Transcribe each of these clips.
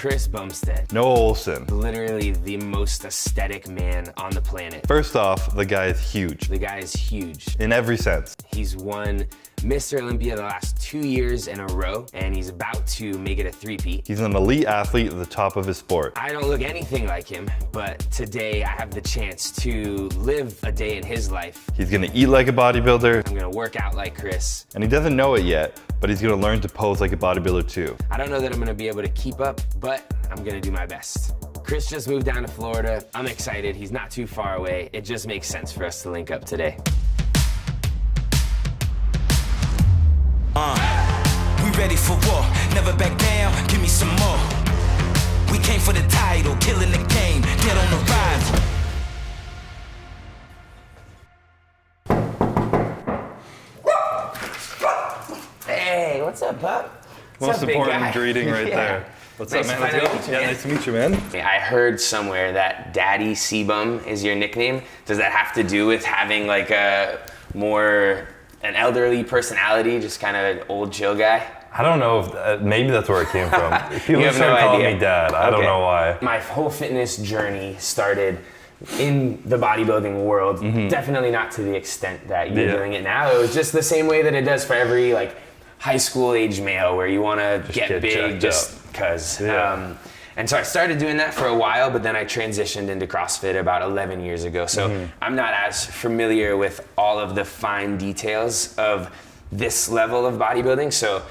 Chris Bumstead. No Olsen. Literally the most aesthetic man on the planet. First off, the guy is huge. The guy is huge. In every sense. He's won MrOlympia the last 2 years in a row, and he's about to make it a three-peat. He's an elite athlete at the top of his sport. I don't look anything like him, but today I have the chance to live a day in his life. He's gonna eat like a bodybuilder. I'm gonna work out like Chris. And he doesn't know it yet, but he's gonna learn to pose like a bodybuilder too. I don't know that I'm gonna be able to keep up, but I'm gonna do my best. Chris just moved down to Florida. I'm excited, he's not too far away. It just makes sense for us to link up today. We ready for war, never back down, give me some more. We came for the title, killing the game, dead on the rise. Hey, what's up, pup? Most important greeting right there. What's up, man? Nice to meet you, man. I heard somewhere that Daddy Cbum is your nickname. Does that have to do with having like an elderly personality, just kind of an old chill guy? I don't know if, maybe that's where it came from. People You have started no calling idea. me dad. I don't know why. My whole fitness journey started in the bodybuilding world. Definitely not to the extent that you're doing it now. It was just the same way that it does for every like high school age male, where you want to get big just because. And so I started doing that for a while, but then I transitioned into CrossFit about 11 years ago. So I'm not as familiar with all of the fine details of this level of bodybuilding. So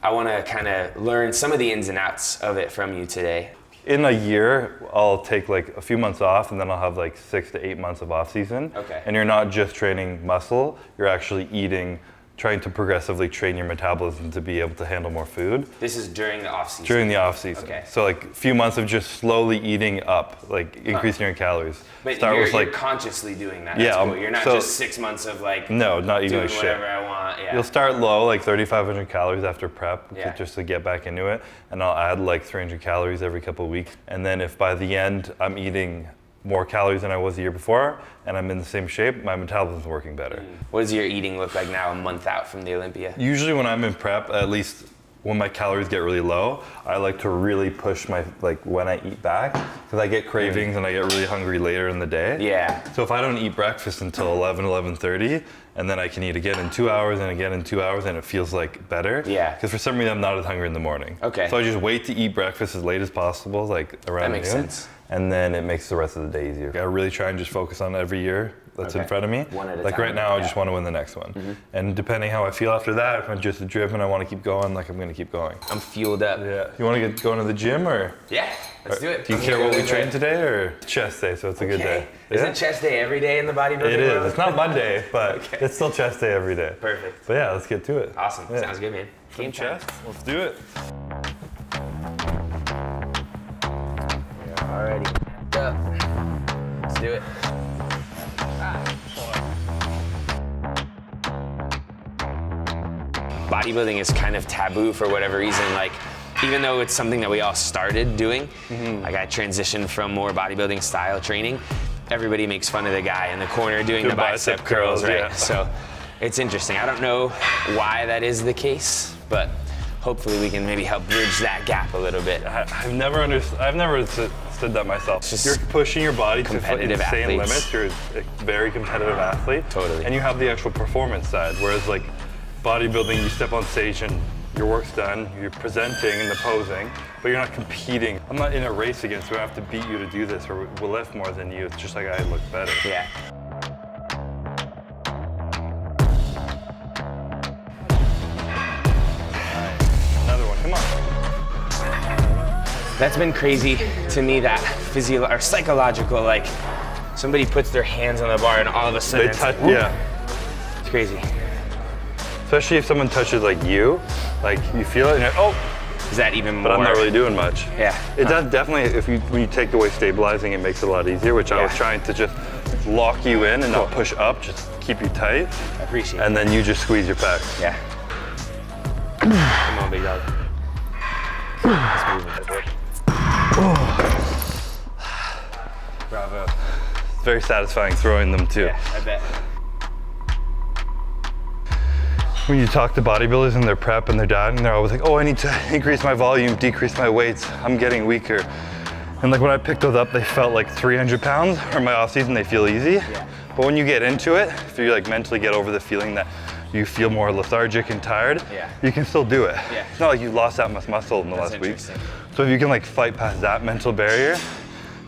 I want to kind of learn some of the ins and outs of it from you today. In a year, I'll take like a few months off, and then I'll have like 6 to 8 months of off season. Okay. And you're not just training muscle, you're actually eating, trying to progressively train your metabolism to be able to handle more food. This is during the off season. During the off season. Okay. So like a few months of just slowly eating up, like increasing your calories. But Start with you're consciously doing that. That's Yeah, cool. You're not so- just 6 months of like No, not eating doing like shit. whatever I want. Yeah. You'll start low, like 3,500 calories after prep, Yeah. just to get back into it. And I'll add like 300 calories every couple of weeks. And then if by the end I'm eating more calories than I was the year before, and I'm in the same shape, my metabolism's working better. What does your eating look like now, a month out from the Olympia? Usually when I'm in prep, at least when my calories get really low, I like to really push my, like when I eat back, because I get cravings and I get really hungry later in the day. Yeah. So if I don't eat breakfast until 11:30, and then I can eat again in 2 hours and again in 2 hours, and it feels like better. Yeah. Because for some reason I'm not as hungry in the morning. Okay. So I just wait to eat breakfast as late as possible, like around That makes noon, sense. and then it makes the rest of the day easier. I really try and just focus on every year that's in front of me. One at a like time, right now, I yeah. just want to win the next one. And depending how I feel after that, if I'm just driven, I want to keep going, like I'm going to keep going. I'm fueled up. Yeah. You want to get going to the gym, or? Yeah, let's do it. Do you care what we train today, or chest day? So it's a good day. Isn't chest day every day in the bodybuilding It is. world? It's not Monday, but it's still chest day every day. Perfect. But yeah, let's get to it. Awesome. Yeah. Sounds good, man. Game time. Chest. Let's do it. Alrighty. Up. Let's do it. Bodybuilding is kind of taboo for whatever reason. Like, even though it's something that we all started doing, like I transitioned from more bodybuilding style training, everybody makes fun of the guy in the corner doing the bicep curls, right? yeah. So it's interesting. I don't know why that is the case, but hopefully we can maybe help bridge that gap a little bit. I've never understood that myself. Just You're pushing your body to competitive insane athletes. limits. You're a very competitive athlete. Totally. And you have the actual performance side, whereas like bodybuilding, you step on stage and your work's done, you're presenting and the posing, but you're not competing. I'm not in a race against you, I have to beat you to do this, or we'll lift more than you. It's just like I look better. Yeah. Another one, come on. That's been crazy to me, that psychological, like somebody puts their hands on the bar and all of a sudden They touch, whoop. yeah. It's crazy. Especially if someone touches like you feel it and you're, oh, Is that even more? but I'm not really doing much. Yeah. It does definitely, when you take away stabilizing, it makes it a lot easier, which I was trying to just lock you in and not push up, just keep you tight. I appreciate And it. then you just squeeze your pecs. Yeah. Come on, big dog. Let's move it. Bravo. It's very satisfying throwing them too. Yeah, I bet. when you talk to bodybuilders in their prep and their diet, and they're always like, oh, I need to increase my volume, decrease my weights, I'm getting weaker. And like when I picked those up, they felt like 300 pounds, or my off season, they feel easy. Yeah. But when you get into it, if you like mentally get over the feeling that you feel more lethargic and tired, you can still do it. Yeah. It's not like you lost that much muscle in the last week. So if you can like fight past that mental barrier,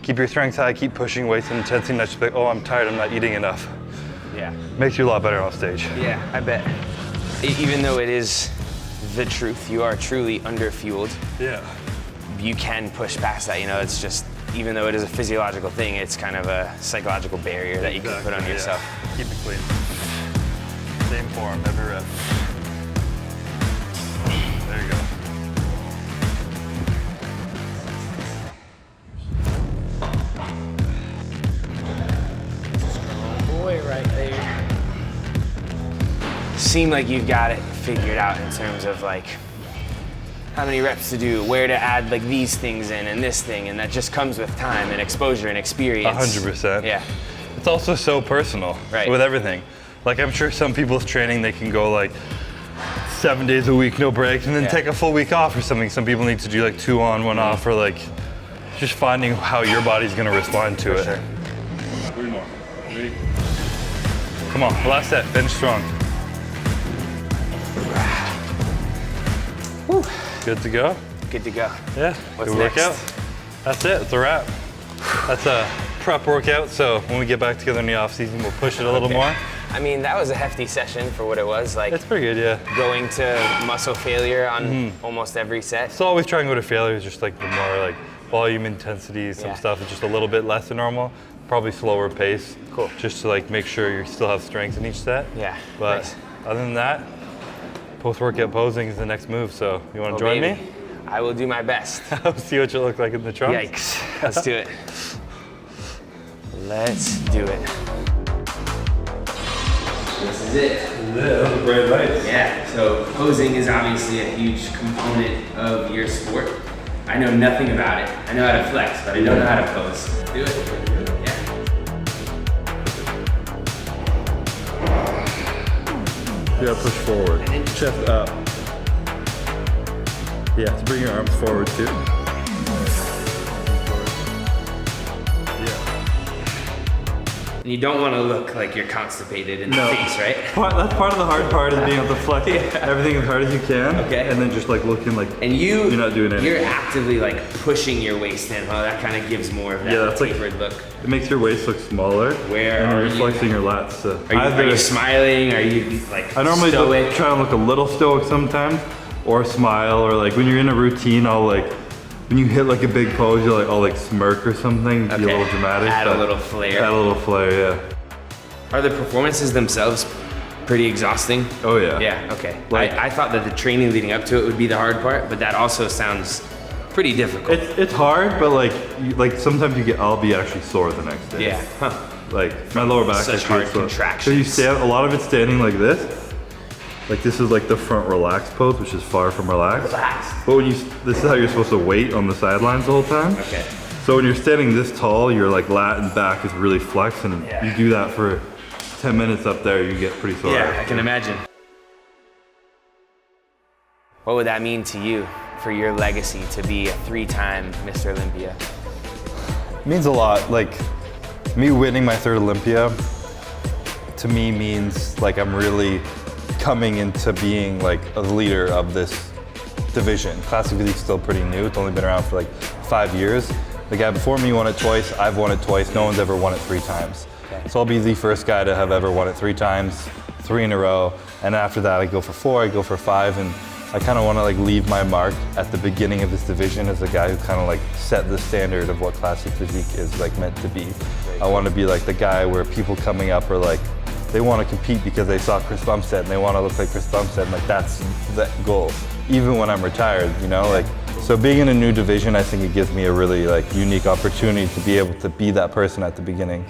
keep your strength high, keep pushing weights and intensity, not just like, oh, I'm tired, I'm not eating enough. Yeah. Makes you a lot better on stage. Yeah, I bet. Even though it is the truth, you are truly underfueled. Yeah. You can push past that, you know, it's just, even though it is a physiological thing, it's kind of a psychological barrier that you can put on yourself. Keep it clean. Same form, every rep. There you go. Strong boy right there. Seem like you've got it figured out in terms of like how many reps to do, where to add like these things in and this thing, and that just comes with time and exposure and experience. 100%. Yeah. It's also so personal with everything. Like I'm sure some people's training, they can go like 7 days a week, no breaks, and then take a full week off or something. Some people need to do like 2 on, 1 off, or like just finding how your body's gonna respond to it. Sure. 3 more. 3. Come on, last set, finish strong. Whew. Good to go? Good to go. Yeah, What's good next? workout. That's it, it's a wrap. That's a prep workout, so when we get back together in the off season, we'll push it a little more. I mean, that was a hefty session for what it was. Like, It's pretty good, yeah. going to muscle failure on almost every set. So always try and go to failure, is just like the more like volume intensity, some stuff is just a little bit less than normal. Probably slower pace. Cool. Just to like make sure you still have strength in each set. Yeah, But nice. other than that, post-workout posing is the next move, so you want to join me? I will do my best. I'll see what you look like in the trunks. Yikes. Let's do it. Let's do it. This is it. Yeah, that was bright lights. Yeah, so posing is obviously a huge component of your sport. I know nothing about it. I know how to flex, but I don't know how to pose. Do it. You gotta push forward. Chest up. Yeah, so bring your arms forward too. And you don't want to look like you're constipated in the face, right? That's part of the hard part, is being able to flex everything as hard as you can. Okay. And then just like looking like And you're not doing anything. You're actively like pushing your waist in, huh? That kind of gives more of that that's like- tapered look. it makes your waist look smaller. Where and are you're you? flexing your lats. So Are you smiling? Are you like I normally stoic? try to look a little stoic sometimes, or smile, or like when you're in a routine, I'll like, when you hit like a big pose, I'll like smirk or something, be a little dramatic. Add a little flair. Add a little flair, yeah. Are the performances themselves pretty exhausting? Oh yeah. Yeah, okay. Like- I thought that the training leading up to it would be the hard part, but that also sounds pretty difficult. It's hard, but like sometimes I'll be actually sore the next day. Yeah. Huh. Like my lower back. Such I hard feel sore. contractions. So you stand, a lot of it's standing like this. Like this is like the front relaxed pose, which is far from relaxed. Relaxed. But when this is how you're supposed to wait on the sidelines the whole time. Okay. So when you're standing this tall, your like lat and back is really flexed, and you do that for 10 minutes up there, you get pretty sore. Yeah, I can imagine. What would that mean to you for your legacy to be a 3-time Mr. Olympia? It means a lot. Like me winning my 3rd Olympia to me means like I'm really coming into being like a leader of this division. Classic Physique's still pretty new. It's only been around for like 5 years. The guy before me won it twice. I've won it twice. No one's ever won it 3 times. So I'll be the first guy to have ever won it 3 times, 3 in a row. And after that, I go for 4, I go for 5, and I kind of want to like leave my mark at the beginning of this division as a guy who kind of like set the standard of what classic physique is like meant to be. I want to be like the guy where people coming up are like, they want to compete because they saw Chris Bumstead and they want to look like Chris Bumstead, and like that's the goal. Even when I'm retired, you know, like, so being in a new division, I think it gives me a really like unique opportunity to be able to be that person at the beginning.